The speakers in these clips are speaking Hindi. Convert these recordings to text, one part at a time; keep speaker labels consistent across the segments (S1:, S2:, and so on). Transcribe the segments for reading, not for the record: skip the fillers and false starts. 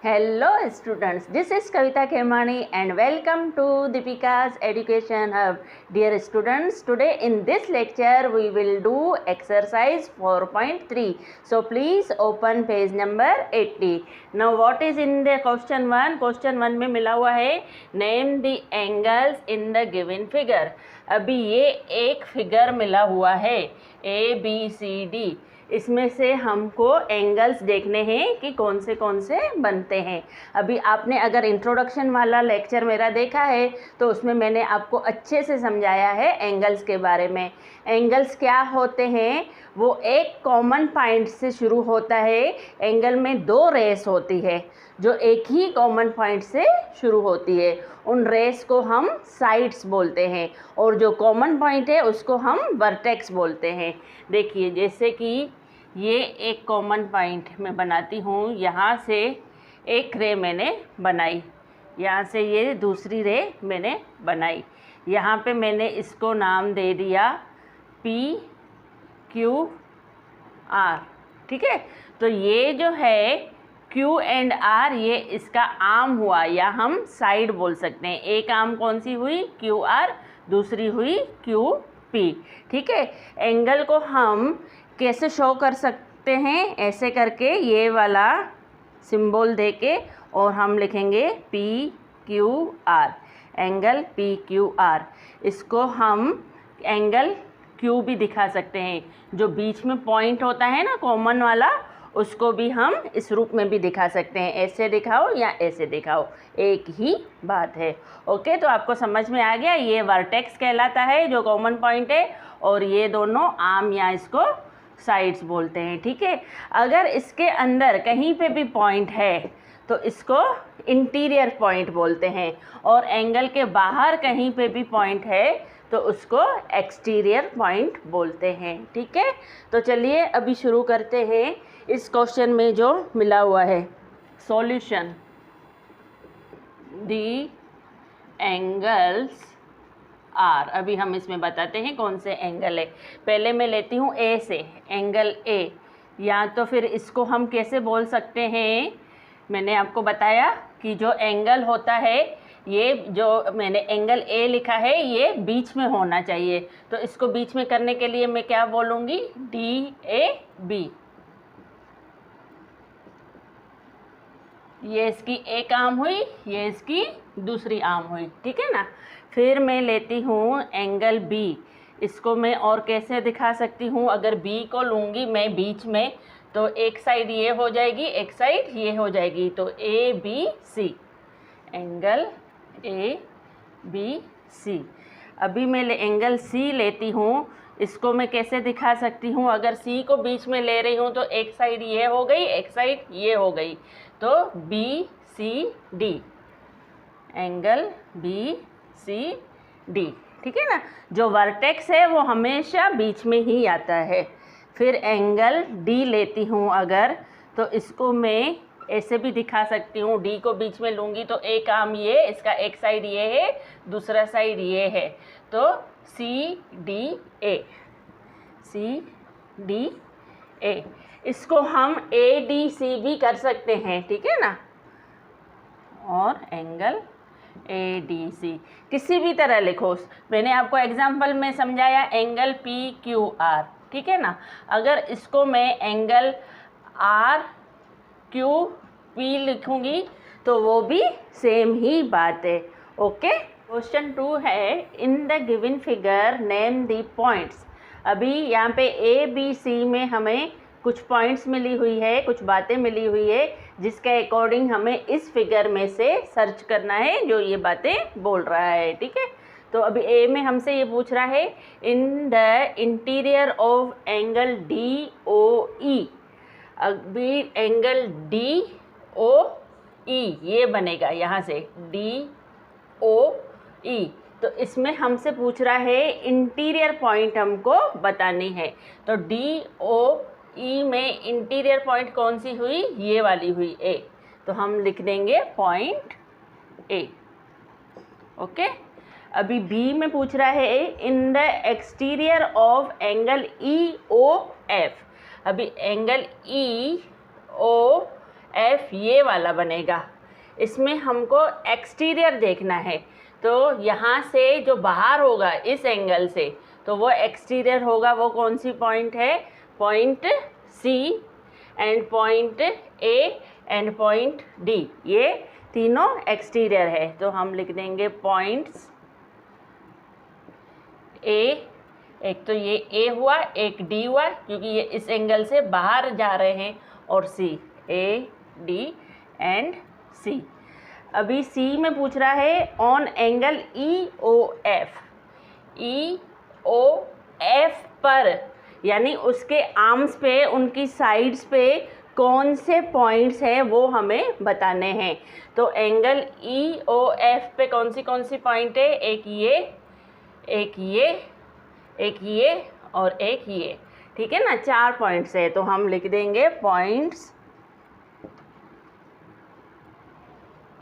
S1: Hello students, this is Kavita Khemani and welcome to Deepika's Education Hub. Dear students, today in this lecture we will do exercise 4.3. So please open page number 80. Now what is in the question 1? Question 1 में मिला हुआ है name the angles in the given figure. अभी ये एक फिगर मिला हुआ है ABCD. इसमें से हमको एंगल्स देखने हैं कि कौन से बनते हैं। अभी आपने अगर इंट्रोडक्शन वाला लेक्चर मेरा देखा है तो उसमें मैंने आपको अच्छे से समझाया है एंगल्स के बारे में। एंगल्स क्या होते हैं, वो एक कॉमन पॉइंट से शुरू होता है। एंगल में दो रेस होती है जो एक ही कॉमन पॉइंट से शुरू होती है। उन रेस को हम साइड्स बोलते हैं और जो कॉमन पॉइंट है उसको हम वर्टेक्स बोलते हैं। देखिए, जैसे कि ये एक कॉमन पॉइंट मैं बनाती हूँ। यहाँ से एक रे मैंने बनाई, यहाँ से ये दूसरी रे मैंने बनाई। यहाँ पे मैंने इसको नाम दे दिया PQR, ठीक है। तो ये जो है Q एंड R, ये इसका आर्म हुआ या हम साइड बोल सकते हैं। एक आर्म कौन सी हुई, QR, दूसरी हुई QP, ठीक है। एंगल को हम कैसे शो कर सकते हैं, ऐसे करके ये वाला सिंबल दे के और हम लिखेंगे PQR, एंगल PQR। इसको हम एंगल Q भी दिखा सकते हैं। जो बीच में पॉइंट होता है ना कॉमन वाला, उसको भी हम इस रूप में भी दिखा सकते हैं। ऐसे दिखाओ या ऐसे दिखाओ, एक ही बात है। ओके, तो आपको समझ में आ गया। ये वर्टेक्स कहलाता है जो कॉमन पॉइंट है, और ये दोनों आर्म या इसको साइड्स बोलते हैं, ठीक है। अगर इसके अंदर कहीं पे भी पॉइंट है तो इसको इंटीरियर पॉइंट बोलते हैं, और एंगल के बाहर कहीं पे भी पॉइंट है तो उसको एक्सटीरियर पॉइंट बोलते हैं, ठीक है। तो चलिए अभी शुरू करते हैं इस क्वेश्चन में जो मिला हुआ है। Solution, the angles are. अभी हम इसमें बताते हैं कौन से एंगल है। पहले मैं लेती हूँ ए से, एंगल ए, या तो फिर इसको हम कैसे बोल सकते हैं, मैंने आपको बताया कि जो एंगल होता है, ये जो मैंने एंगल ए लिखा है ये बीच में होना चाहिए। तो इसको बीच में करने के लिए मैं क्या बोलूँगी, DAB। ये इसकी एक आर्म हुई, ये इसकी दूसरी आर्म हुई, ठीक है ना। फिर मैं लेती हूँ एंगल B। इसको मैं और कैसे दिखा सकती हूँ, अगर B को लूँगी मैं बीच में तो एक साइड ये हो जाएगी, एक साइड ये हो जाएगी, तो ABC, एंगल ABC। अभी मैं एंगल C लेती हूँ। इसको मैं कैसे दिखा सकती हूँ, अगर C को बीच में ले रही हूँ तो एक साइड ये हो गई, एक साइड ये हो गई, तो BCD, एंगल BCD, ठीक है ना। जो वर्टेक्स है वो हमेशा बीच में ही आता है। फिर एंगल D लेती हूँ अगर, तो इसको मैं ऐसे भी दिखा सकती हूँ। D को बीच में लूँगी तो एक आर्म ये, इसका एक साइड ये है, दूसरा साइड ये है, तो CDA, CDA। इसको हम ADC भी कर सकते हैं, ठीक है ना। और एंगल ADC किसी भी तरह लिखो। मैंने आपको एग्जाम्पल में समझाया एंगल PQR, ठीक है ना। अगर इसको मैं एंगल RQP लिखूंगी तो वो भी सेम ही बात है। ओके, क्वेश्चन 2 है, in the given figure name the points. अभी यहाँ पे ABC में हमें कुछ पॉइंट्स मिली हुई है, कुछ बातें मिली हुई है, जिसके अकॉर्डिंग हमें इस फिगर में से सर्च करना है जो ये बातें बोल रहा है, ठीक है। तो अभी ए में हमसे ये पूछ रहा है, in the interior of angle DOE। अभी एंगल DOE ये बनेगा, यहाँ से DOE। तो इसमें हमसे पूछ रहा है इंटीरियर पॉइंट हमको बतानी है। तो DOE में इंटीरियर पॉइंट कौन सी हुई, ये वाली हुई A, तो हम लिख देंगे पॉइंट A। ओके, अभी B में पूछ रहा है, in the exterior of angle EOF। अभी एंगल EOF एफ ये वाला बनेगा। इसमें हमको एक्सटीरियर देखना है, तो यहाँ से जो बाहर होगा इस एंगल से, तो वो एक्सटीरियर होगा। वो कौन सी पॉइंट है? Point C and point A and point D, ये तीनों एक्सटीरियर है। तो हम लिख देंगे पॉइंट्स ए, एक तो ये ए हुआ, एक डी हुआ क्योंकि ये इस एंगल से बाहर जा रहे हैं, और सी, ए डी एंड सी। अभी सी में पूछ रहा है on angle E O F, E O F पर, यानी उसके आर्म्स पे, उनकी साइड्स पे कौन से पॉइंट्स हैं वो हमें बताने हैं। तो एंगल ई ओ एफ पे कौन सी पॉइंट है? एक ये, एक ये, एक ये और एक ये, ठीक है ना, 4 पॉइंट्स है। तो हम लिख देंगे points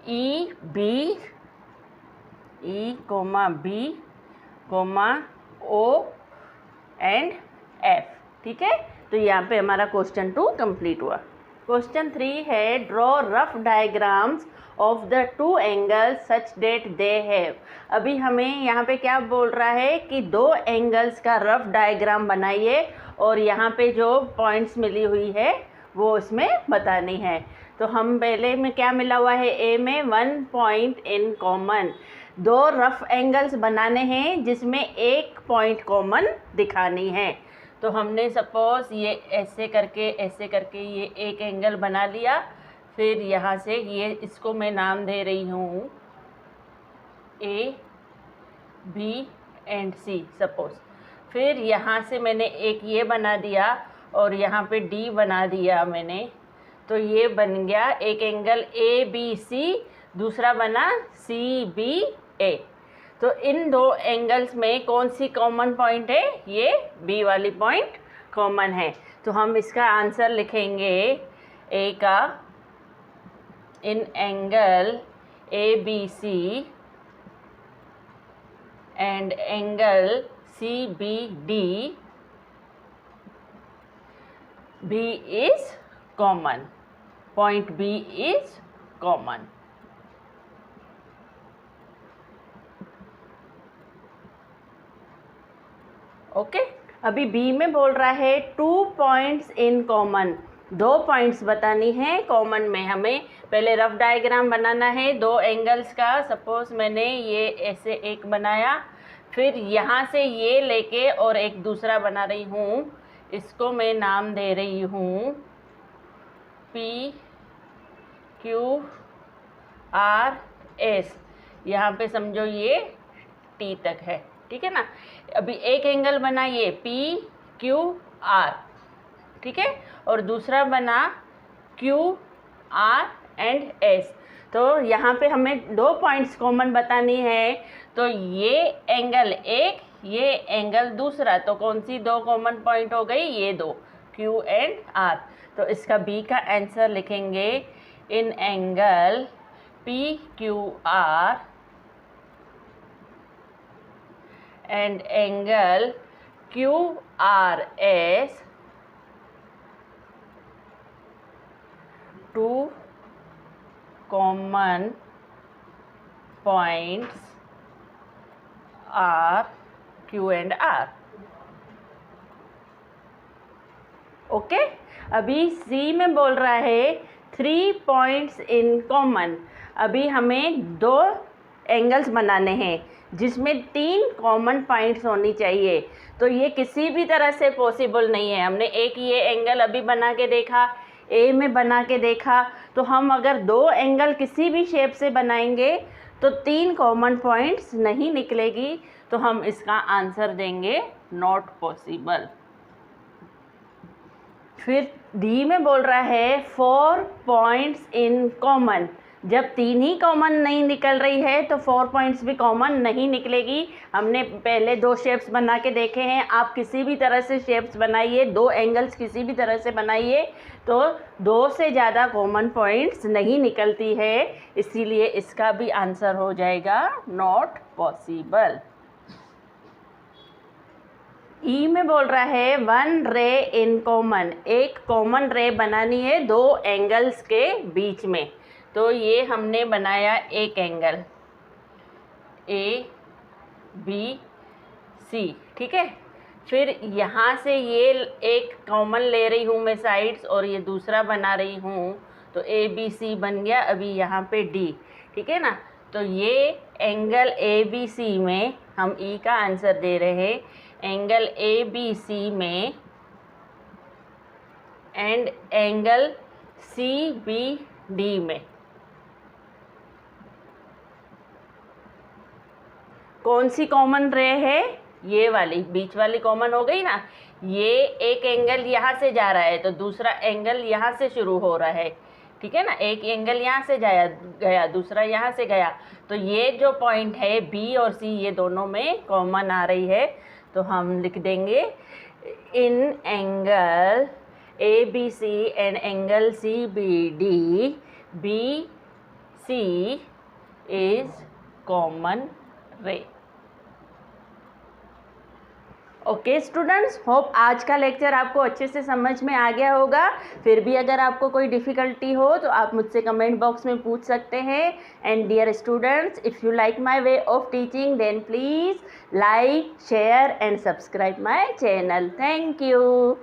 S1: E B, E comma B comma O and F, ठीक है। तो यहाँ पे हमारा क्वेश्चन 2 कंप्लीट हुआ। क्वेश्चन 3 है draw rough diagrams of the 2 angles such that they have. अभी हमें यहाँ पे क्या बोल रहा है कि 2 एंगल्स का रफ डायग्राम बनाइए और यहाँ पे जो पॉइंट्स मिली हुई है वो उसमें बतानी है। तो हम पहले में क्या मिला हुआ है? ए में 1 point in common. 2 rough angles बनाने हैं जिसमें एक पॉइंट कॉमन दिखानी है। तो हमने सपोज ये ऐसे करके ये एक एंगल बना लिया। फिर यहाँ से ये, इसको मैं नाम दे रही हूँ A B and C suppose. फिर यहाँ से मैंने एक ये बना दिया और यहाँ पे डी बना दिया मैंने, तो ये बन गया एक एंगल ए बी सी, दूसरा बना सी बी ए। तो इन 2 एंगल्स में कौन सी कॉमन पॉइंट है? ये बी वाली पॉइंट कॉमन है। तो हम इसका आंसर लिखेंगे ए का in angle A B C and angle C B D, B is common, point B is common. Okay, अभी बी में बोल रहा है 2 पॉइंट्स इन कॉमन, 2 पॉइंट्स बतानी है कॉमन में। हमें पहले रफ डायग्राम बनाना है 2 एंगल्स का। सपोज मैंने ये ऐसे एक बनाया, फिर यहाँ से ये लेके और एक दूसरा बना रही हूँ, इसको मैं नाम दे रही हूँ पी क्यू आर एस। यहाँ पे समझो ये टी तक है, ठीक है ना। अभी एक एंगल बना ये पी क्यू आर, ठीक है, और दूसरा बना क्यू आर एंड एस। तो यहाँ पे हमें 2 पॉइंट्स कॉमन बतानी है। तो ये एंगल एक, ये एंगल दूसरा, तो कौन सी 2 कॉमन पॉइंट हो गई? ये 2, क्यू एंड आर। तो इसका बी का आंसर लिखेंगे in angle P Q R and angle QRS, 2 common points are Q and R। Okay, अभी सी में बोल रहा है 3 पॉइंट्स इन कॉमन। अभी हमें 2 एंगल्स बनाने हैं जिसमें 3 कॉमन पॉइंट्स होनी चाहिए। तो ये किसी भी तरह से पॉसिबल नहीं है। हमने एक ये एंगल अभी बना के देखा, ए में बना के देखा, तो हम अगर 2 एंगल किसी भी शेप से बनाएंगे तो 3 कॉमन पॉइंट्स नहीं निकलेगी। तो हम इसका आंसर देंगे नॉट पॉसिबल। फिर डी में बोल रहा है 4 पॉइंट्स इन कॉमन। जब 3 ही कॉमन नहीं निकल रही है तो 4 पॉइंट्स भी कॉमन नहीं निकलेगी। हमने पहले 2 शेप्स बना के देखे हैं। आप किसी भी तरह से शेप्स बनाइए, 2 एंगल्स किसी भी तरह से बनाइए, तो 2 से ज़्यादा कॉमन पॉइंट्स नहीं निकलती है। इसीलिए इसका भी आंसर हो जाएगा नॉट पॉसिबल। ई में बोल रहा है वन रे इन कॉमन, एक कॉमन रे बनानी है दो एंगल्स के बीच में। तो ये हमने बनाया एक एंगल ए बी सी, ठीक है। फिर यहाँ से ये एक कॉमन ले रही हूँ मैं साइड्स और ये दूसरा बना रही हूँ, तो ए बी सी बन गया। अभी यहाँ पे डी, ठीक है ना। तो ये एंगल ए बी सी में हम ई का आंसर दे रहे हैं, एंगल ए बी सी में and angle C B D में कौन सी कॉमन रे है? ये वाली, बीच वाली कॉमन हो गई ना। ये एक एंगल यहाँ से जा रहा है तो दूसरा एंगल यहाँ से शुरू हो रहा है, ठीक है ना। एक एंगल यहाँ से गया, दूसरा यहाँ से गया, तो ये जो पॉइंट है बी और सी ये दोनों में कॉमन आ रही है। तो हम लिख देंगे in angle A B C and angle C B D, B C is common ray. Okay students, hope आज का लेक्चर आपको अच्छे से समझ में आ गया होगा। फिर भी अगर आपको कोई डिफ़िकल्टी हो तो आप मुझसे कमेंट बॉक्स में पूछ सकते हैं। And dear students, if you like my way of teaching then please like, share and subscribe my channel. Thank you.